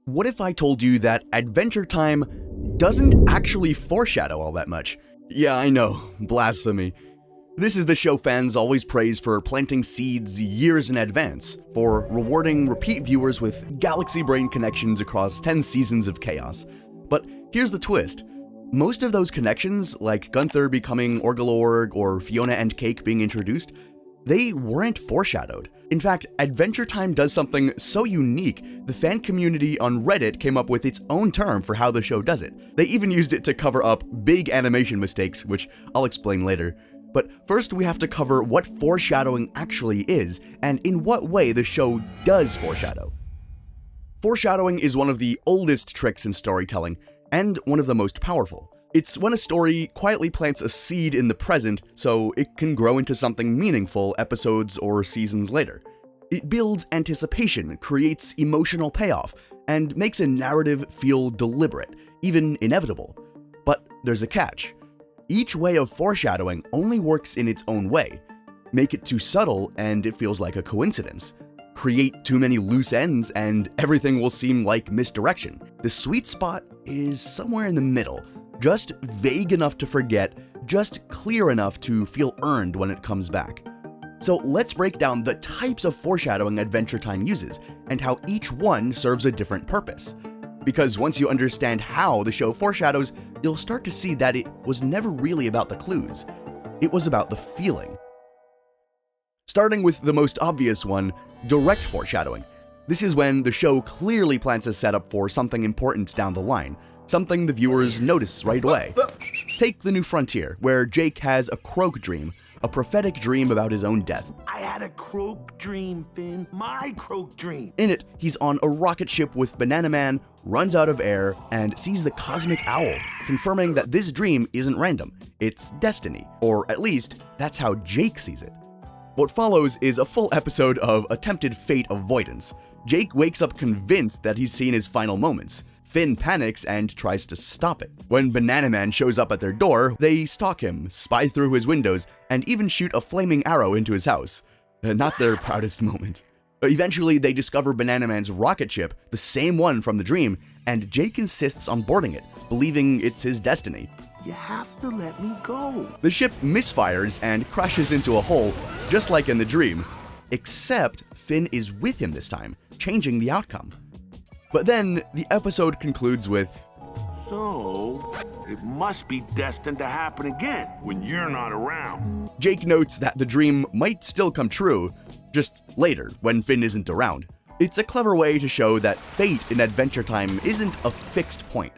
What if I told you that Adventure Time doesn't actually foreshadow all that much? Yeah, I know, blasphemy. This is the show fans always praise for planting seeds years in advance, for rewarding repeat viewers with galaxy brain connections across 10 seasons of chaos. But here's the twist. Most of those connections, like Gunther becoming Orgolorg or Fiona and Cake being introduced, they weren't foreshadowed. In fact, Adventure Time does something so unique, the fan community on Reddit came up with its own term for how the show does it. They even used it to cover up big animation mistakes, which I'll explain later. But first we have to cover what foreshadowing actually is, and in what way the show does foreshadow. Foreshadowing is one of the oldest tricks in storytelling, and one of the most powerful. It's when a story quietly plants a seed in the present so it can grow into something meaningful episodes or seasons later. It builds anticipation, creates emotional payoff, and makes a narrative feel deliberate, even inevitable. But there's a catch. Each way of foreshadowing only works in its own way. Make it too subtle and it feels like a coincidence. Create too many loose ends and everything will seem like misdirection. The sweet spot is somewhere in the middle. Just vague enough to forget, just clear enough to feel earned when it comes back. So let's break down the types of foreshadowing Adventure Time uses, and how each one serves a different purpose. Because once you understand how the show foreshadows, you'll start to see that it was never really about the clues. It was about the feeling. Starting with the most obvious one, direct foreshadowing. This is when the show clearly plants a setup for something important down the line. Something the viewers notice right away. Take The New Frontier, where Jake has a croak dream, a prophetic dream about his own death. I had a croak dream, Finn. My croak dream. In it, he's on a rocket ship with Banana Man, runs out of air, and sees the cosmic owl, confirming that this dream isn't random, it's destiny, or at least, that's how Jake sees it. What follows is a full episode of attempted fate avoidance. Jake wakes up convinced that he's seen his final moments. Finn panics and tries to stop it. When Banana Man shows up at their door, they stalk him, spy through his windows, and even shoot a flaming arrow into his house. Not their proudest moment. Eventually, they discover Banana Man's rocket ship, the same one from the dream, and Jake insists on boarding it, believing it's his destiny. You have to let me go. The ship misfires and crashes into a hole, just like in the dream. Except Finn is with him this time, changing the outcome. But then, the episode concludes with, So, it must be destined to happen again when you're not around. Jake notes that the dream might still come true, just later, when Finn isn't around. It's a clever way to show that fate in Adventure Time isn't a fixed point.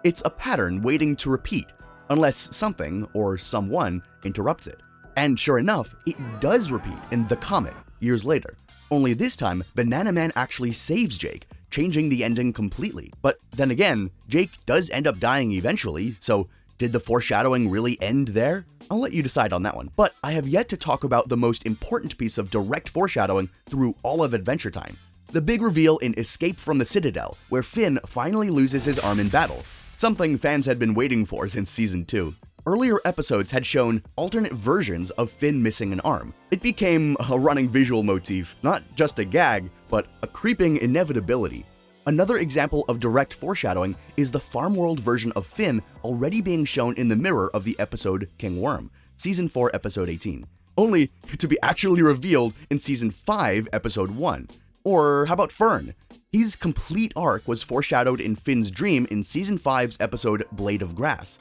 It's a pattern waiting to repeat, unless something or someone interrupts it. And sure enough, it does repeat in The Comet, years later. Only this time, Banana Man actually saves Jake, changing the ending completely. But then again, Jake does end up dying eventually, so did the foreshadowing really end there? I'll let you decide on that one. But I have yet to talk about the most important piece of direct foreshadowing through all of Adventure Time. The big reveal in Escape from the Citadel, where Finn finally loses his arm in battle, something fans had been waiting for since Season 2. Earlier episodes had shown alternate versions of Finn missing an arm. It became a running visual motif, not just a gag, but a creeping inevitability. Another example of direct foreshadowing is the Farm World version of Finn already being shown in the mirror of the episode King Worm, Season 4, Episode 18, only to be actually revealed in Season 5, Episode 1. Or how about Fern? His complete arc was foreshadowed in Finn's dream in Season 5's episode Blade of Grass.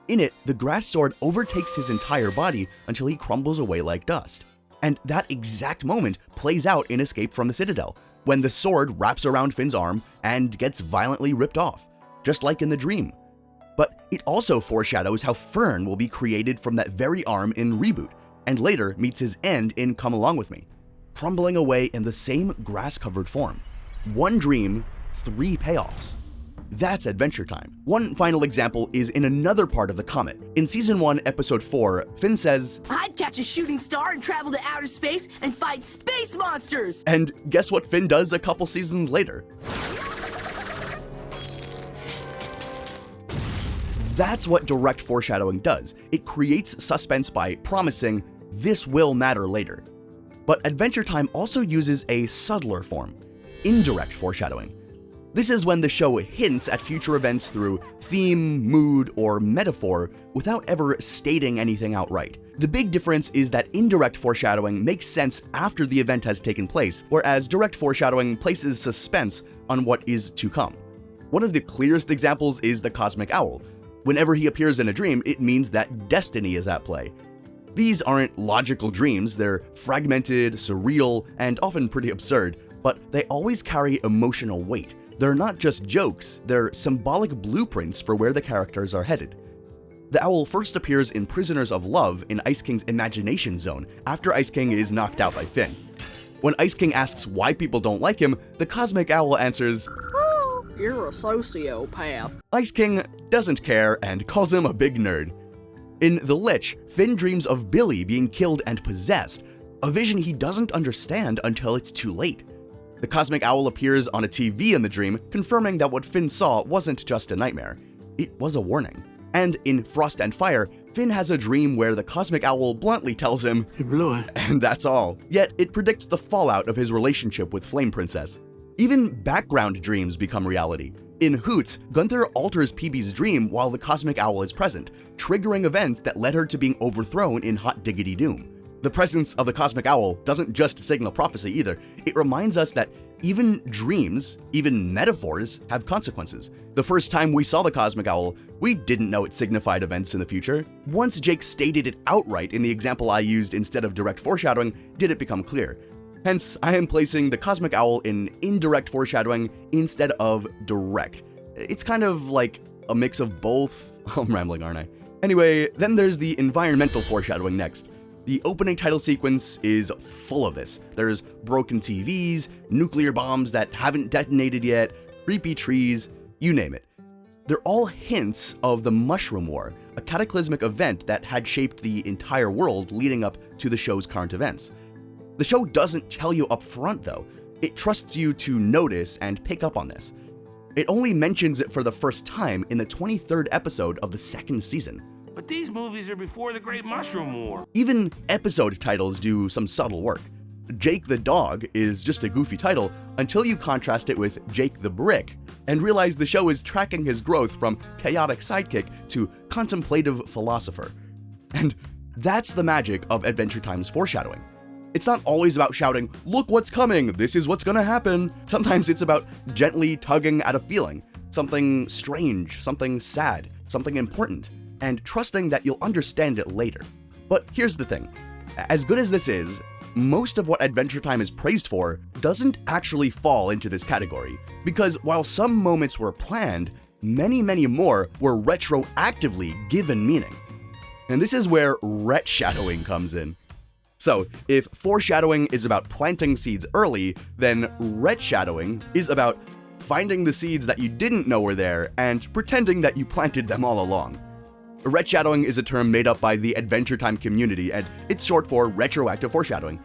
In it, the grass sword overtakes his entire body until he crumbles away like dust. And that exact moment plays out in Escape from the Citadel, when the sword wraps around Finn's arm and gets violently ripped off, just like in the dream. But it also foreshadows how Fern will be created from that very arm in Reboot, and later meets his end in Come Along With Me, crumbling away in the same grass-covered form. One dream, 3 payoffs. That's Adventure Time. One final example is in another part of The Comet. In Season 1, Episode 4, Finn says, I'd catch a shooting star and travel to outer space and fight space monsters! And guess what Finn does a couple seasons later? That's what direct foreshadowing does. It creates suspense by promising, this will matter later. But Adventure Time also uses a subtler form, indirect foreshadowing. This is when the show hints at future events through theme, mood, or metaphor without ever stating anything outright. The big difference is that indirect foreshadowing makes sense after the event has taken place, whereas direct foreshadowing places suspense on what is to come. One of the clearest examples is the cosmic owl. Whenever he appears in a dream, it means that destiny is at play. These aren't logical dreams, they're fragmented, surreal, and often pretty absurd, but they always carry emotional weight. They're not just jokes, they're symbolic blueprints for where the characters are headed. The owl first appears in Prisoners of Love in Ice King's imagination zone after Ice King is knocked out by Finn. When Ice King asks why people don't like him, the cosmic owl answers, "Oh, you're a sociopath." Ice King doesn't care and calls him a big nerd. In The Lich, Finn dreams of Billy being killed and possessed, a vision he doesn't understand until it's too late. The cosmic owl appears on a TV in the dream, confirming that what Finn saw wasn't just a nightmare. It was a warning. And in Frost and Fire, Finn has a dream where the cosmic owl bluntly tells him, You blew it. and that's all. Yet it predicts the fallout of his relationship with Flame Princess. Even background dreams become reality. In Hoots, Gunther alters PB's dream while the cosmic owl is present, triggering events that led her to being overthrown in Hot Diggity Doom. The presence of the cosmic owl doesn't just signal prophecy either, it reminds us that even dreams, even metaphors, have consequences. The first time we saw the cosmic owl, we didn't know it signified events in the future. Once Jake stated it outright in the example I used instead of direct foreshadowing, did it become clear. Hence, I am placing the cosmic owl in indirect foreshadowing instead of direct. It's kind of like a mix of both. I'm rambling, aren't I? Anyway, then there's the environmental foreshadowing next. The opening title sequence is full of this. There's broken TVs, nuclear bombs that haven't detonated yet, creepy trees, you name it. They're all hints of the Mushroom War, a cataclysmic event that had shaped the entire world leading up to the show's current events. The show doesn't tell you up front though. It trusts you to notice and pick up on this. It only mentions it for the first time in the 23rd episode of the second season. But these movies are before the Great Mushroom War. Even episode titles do some subtle work. Jake the Dog is just a goofy title until you contrast it with Jake the Brick and realize the show is tracking his growth from chaotic sidekick to contemplative philosopher. And that's the magic of Adventure Time's foreshadowing. It's not always about shouting, "Look what's coming, this is what's gonna happen." Sometimes it's about gently tugging at a feeling, something strange, something sad, something important, and trusting that you'll understand it later. But here's the thing, as good as this is, most of what Adventure Time is praised for doesn't actually fall into this category, because while some moments were planned, many more were retroactively given meaning. And this is where retshadowing comes in. So, if foreshadowing is about planting seeds early, then retshadowing is about finding the seeds that you didn't know were there and pretending that you planted them all along. Retshadowing is a term made up by the Adventure Time community, and it's short for retroactive foreshadowing.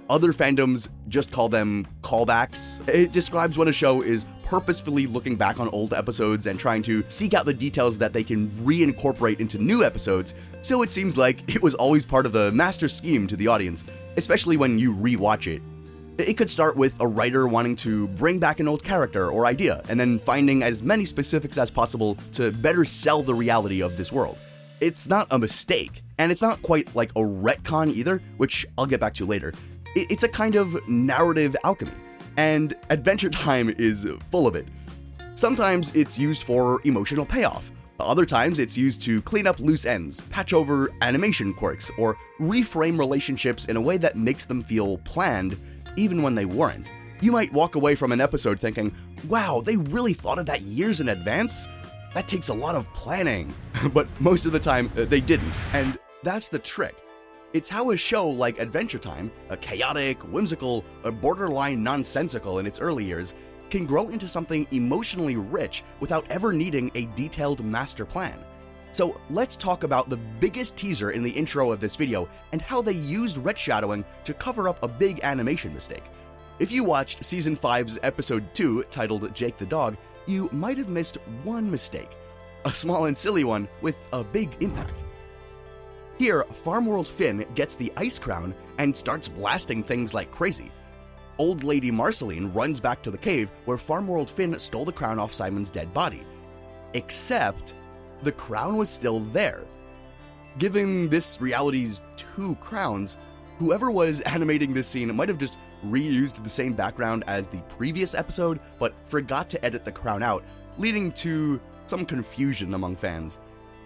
Other fandoms just call them callbacks. It describes when a show is purposefully looking back on old episodes and trying to seek out the details that they can reincorporate into new episodes, so it seems like it was always part of the master scheme to the audience, especially when you rewatch it. It could start with a writer wanting to bring back an old character or idea, and then finding as many specifics as possible to better sell the reality of this world. It's not a mistake, and it's not quite like a retcon either, which I'll get back to later. It's a kind of narrative alchemy, and Adventure Time is full of it. Sometimes it's used for emotional payoff. Other times it's used to clean up loose ends, patch over animation quirks, or reframe relationships in a way that makes them feel planned, even when they weren't. You might walk away from an episode thinking, wow, they really thought of that years in advance? That takes a lot of planning. But most of the time, they didn't, and that's the trick. It's how a show like Adventure Time, a chaotic, whimsical, a borderline nonsensical in its early years, can grow into something emotionally rich without ever needing a detailed master plan. So let's talk about the biggest teaser in the intro of this video and how they used retshadowing to cover up a big animation mistake. If you watched Season 5's Episode 2, titled Jake the Dog, you might have missed one mistake, a small and silly one with a big impact. Here, Farm World Finn gets the Ice Crown and starts blasting things like crazy. Old Lady Marceline runs back to the cave where Farm World Finn stole the crown off Simon's dead body. Except, the crown was still there. Given this reality's two crowns, whoever was animating this scene might have just reused the same background as the previous episode, but forgot to edit the crown out, leading to some confusion among fans.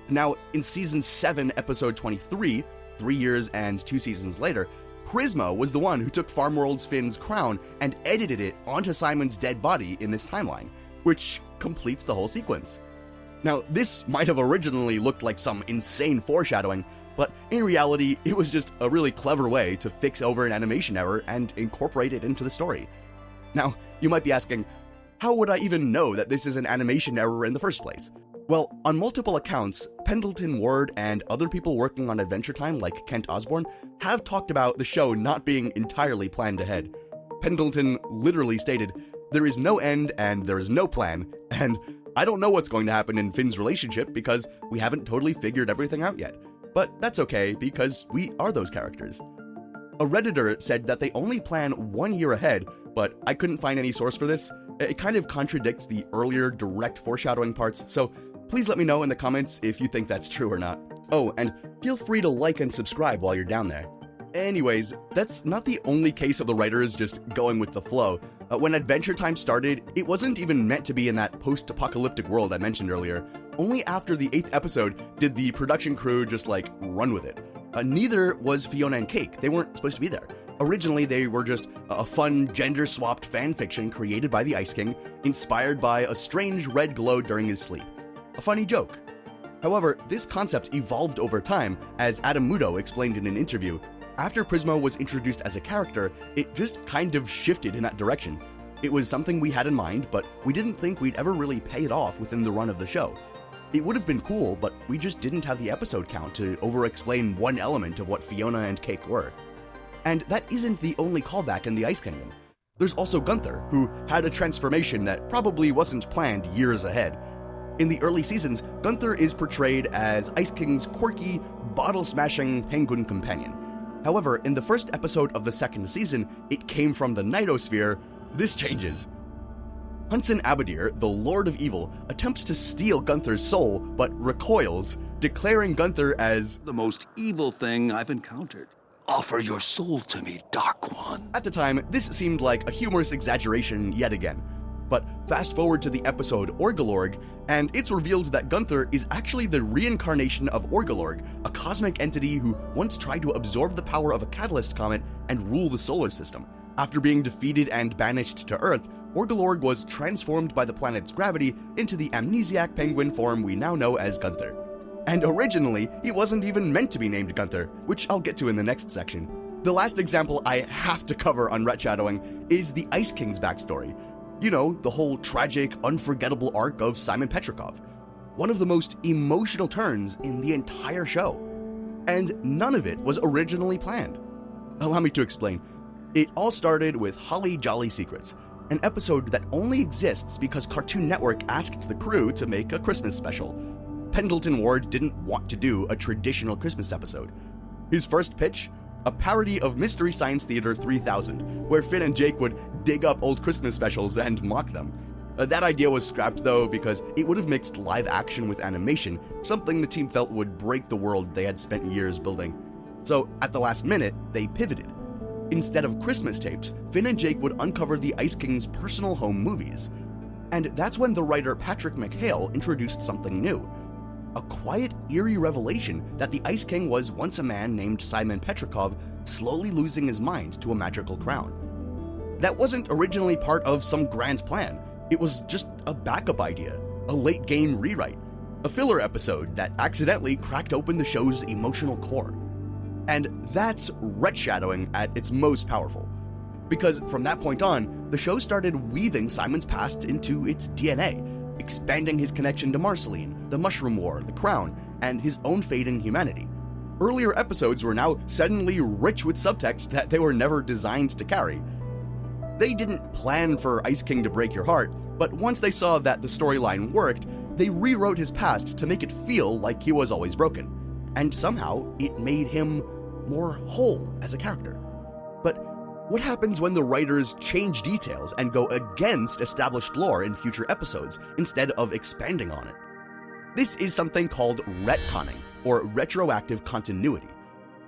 Now, in Season 7, Episode 23, 3 years and 2 seasons later, Prisma was the one who took Farm World's Finn's crown and edited it onto Simon's dead body in this timeline, which completes the whole sequence. Now, this might have originally looked like some insane foreshadowing, but in reality, it was just a really clever way to fix over an animation error and incorporate it into the story. Now, you might be asking, how would I even know that this is an animation error in the first place? Well, on multiple accounts, Pendleton Ward and other people working on Adventure Time like Kent Osborne have talked about the show not being entirely planned ahead. Pendleton literally stated, "There is no end and there is no plan, and I don't know what's going to happen in Finn's relationship because we haven't totally figured everything out yet. But that's okay because we are those characters." A Redditor said that they only plan 1 year ahead, but I couldn't find any source for this. It kind of contradicts the earlier direct foreshadowing parts, so please let me know in the comments if you think that's true or not. Oh, and feel free to like and subscribe while you're down there. Anyways, that's not the only case of the writers just going with the flow. When Adventure Time started, it wasn't even meant to be in that post-apocalyptic world I mentioned earlier. Only after the 8th episode did the production crew just run with it. Neither was Fiona and Cake. They weren't supposed to be there. Originally, they were just a fun, gender-swapped fanfiction created by the Ice King, inspired by a strange red glow during his sleep. A funny joke. However, this concept evolved over time, as Adam Mudo explained in an interview. After Prisma was introduced as a character, it just kind of shifted in that direction. It was something we had in mind, but we didn't think we'd ever really pay it off within the run of the show. It would have been cool, but we just didn't have the episode count to over-explain one element of what Fiona and Cake were. And that isn't the only callback in the Ice Kingdom. There's also Gunther, who had a transformation that probably wasn't planned years ahead. In the early seasons, Gunther is portrayed as Ice King's quirky, bottle-smashing penguin companion. However, in the first episode of the second season, it came from the Nightosphere. This changes. Hunson Abadir, the Lord of Evil, attempts to steal Gunther's soul, but recoils, declaring Gunther as the most evil thing I've encountered. Offer your soul to me, Dark One. At the time, this seemed like a humorous exaggeration yet again. But fast forward to the episode Orgolorg, and it's revealed that Gunther is actually the reincarnation of Orgolorg, a cosmic entity who once tried to absorb the power of a catalyst comet and rule the solar system. After being defeated and banished to Earth, Orgolorg was transformed by the planet's gravity into the amnesiac penguin form we now know as Gunther. And originally, he wasn't even meant to be named Gunther, which I'll get to in the next section. The last example I have to cover on Retshadowing is the Ice King's backstory. You know, the whole tragic, unforgettable arc of Simon Petrikov. One of the most emotional turns in the entire show. And none of it was originally planned. Allow me to explain. It all started with Holly Jolly Secrets, an episode that only exists because Cartoon Network asked the crew to make a Christmas special. Pendleton Ward didn't want to do a traditional Christmas episode. His first pitch? A parody of Mystery Science Theater 3000, where Finn and Jake would dig up old Christmas specials and mock them. That idea was scrapped though because it would have mixed live action with animation, something the team felt would break the world they had spent years building. So at the last minute, they pivoted. Instead of Christmas tapes, Finn and Jake would uncover the Ice King's personal home movies. And that's when the writer Patrick McHale introduced something new. A quiet, eerie revelation that the Ice King was once a man named Simon Petrikov, slowly losing his mind to a magical crown. That wasn't originally part of some grand plan. It was just a backup idea, a late-game rewrite, a filler episode that accidentally cracked open the show's emotional core. And that's Retshadowing at its most powerful. Because from that point on, the show started weaving Simon's past into its DNA, expanding his connection to Marceline, the Mushroom War, the Crown, and his own fate in humanity. Earlier episodes were now suddenly rich with subtext that they were never designed to carry. They didn't plan for Ice King to break your heart, but once they saw that the storyline worked, they rewrote his past to make it feel like he was always broken. And somehow, it made him more whole as a character. But What happens when the writers change details and go against established lore in future episodes instead of expanding on it? This is something called retconning, or retroactive continuity.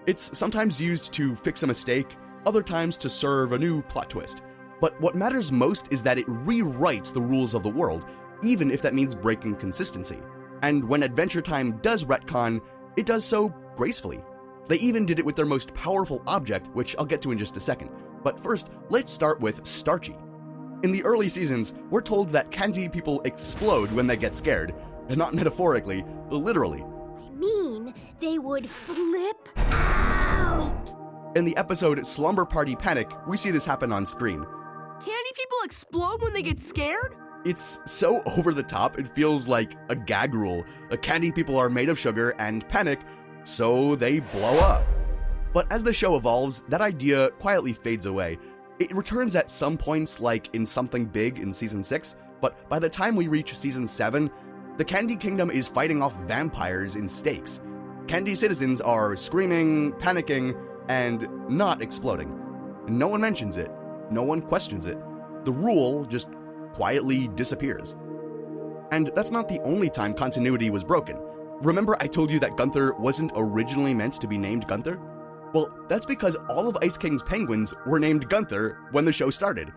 It's sometimes used to fix a mistake, other times to serve a new plot twist. But what matters most is that it rewrites the rules of the world, even if that means breaking consistency. And when Adventure Time does retcon, it does so gracefully. They even did it with their most powerful object, which I'll get to in just a second. But first, let's start with Starchy. In the early seasons, we're told that candy people explode when they get scared, and not metaphorically, literally. I mean, they would flip out. In the episode Slumber Party Panic, we see this happen on screen. Candy people explode when they get scared? It's so over the top, it feels like a gag rule. Candy people are made of sugar and panic, so they blow up. But as the show evolves, that idea quietly fades away. It returns at some points, like in Something Big in Season 6, but by the time we reach Season 7, the Candy Kingdom is fighting off vampires in stakes. Candy citizens are screaming, panicking, and not exploding. No one mentions it. No one questions it. The rule just quietly disappears. And that's not the only time continuity was broken. Remember I told you that Gunther wasn't originally meant to be named Gunther? Well, that's because all of Ice King's penguins were named Gunther when the show started.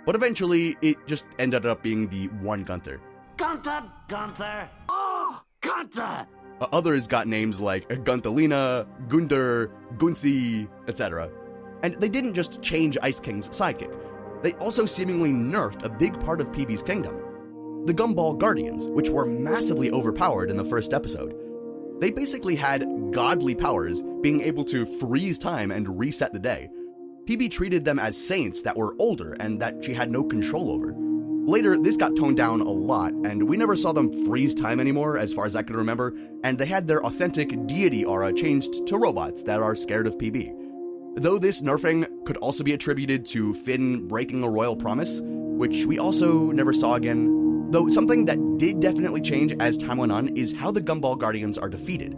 But eventually, it just ended up being the one Gunther. Gunther, Gunther, oh, Gunther! Others got names like Gunthelina, Gunther, Gunthi, etc. And they didn't just change Ice King's sidekick. They also seemingly nerfed a big part of PB's kingdom. The Gumball Guardians, which were massively overpowered in the first episode. They basically had godly powers, being able to freeze time and reset the day. PB treated them as saints that were older and that she had no control over. Later, this got toned down a lot, and we never saw them freeze time anymore, as far as I can remember, and they had their authentic deity aura changed to robots that are scared of PB. Though this nerfing could also be attributed to Finn breaking a royal promise, which we also never saw again. Though something that did definitely change as time went on is how the Gumball Guardians are defeated.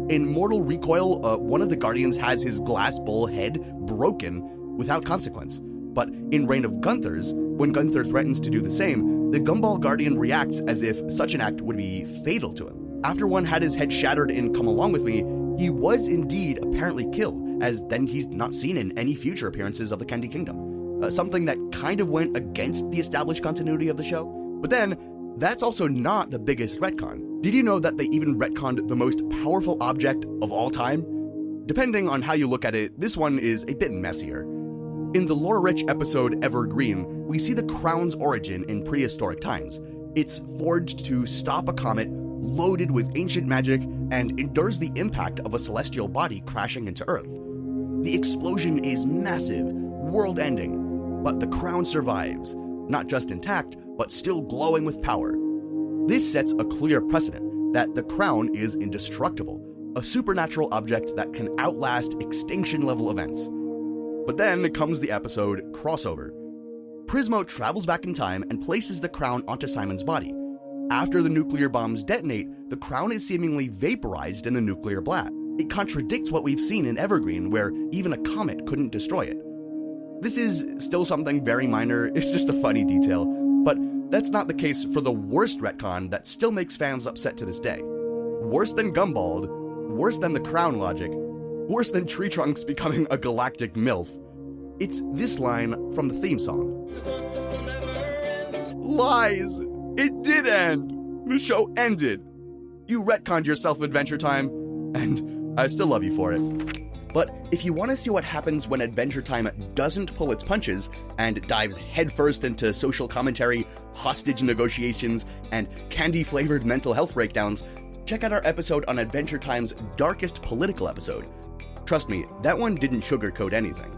In Mortal Recoil, one of the Guardians has his glass bull head broken without consequence. But in Reign of Gunthers, when Gunther threatens to do the same, the Gumball Guardian reacts as if such an act would be fatal to him. After one had his head shattered in Come Along With Me, he was indeed apparently killed, as then he's not seen in any future appearances of the Candy Kingdom. Something that kind of went against the established continuity of the show. But then, that's also not the biggest retcon. Did you know that they even retconned the most powerful object of all time? Depending on how you look at it, this one is a bit messier. In the lore-rich episode Evergreen, we see the crown's origin in prehistoric times. It's forged to stop a comet loaded with ancient magic and endures the impact of a celestial body crashing into Earth. The explosion is massive, world-ending, but the crown survives, not just intact, but still glowing with power. This sets a clear precedent that the crown is indestructible, a supernatural object that can outlast extinction-level events. But then comes the episode Crossover. Prismo travels back in time and places the crown onto Simon's body. After the nuclear bombs detonate, the crown is seemingly vaporized in the nuclear blast. It contradicts what we've seen in Evergreen, where even a comet couldn't destroy it. This is still something very minor, it's just a funny detail, but that's not the case for the worst retcon that still makes fans upset to this day. Worse than Gumball, worse than the crown logic, worse than Tree Trunks becoming a galactic MILF. It's this line from the theme song. Lies! It did end! The show ended! You retconned yourself, Adventure Time, and I still love you for it. But if you want to see what happens when Adventure Time doesn't pull its punches and dives headfirst into social commentary, hostage negotiations, and candy-flavored mental health breakdowns, check out our episode on Adventure Time's darkest political episode. Trust me, that one didn't sugarcoat anything.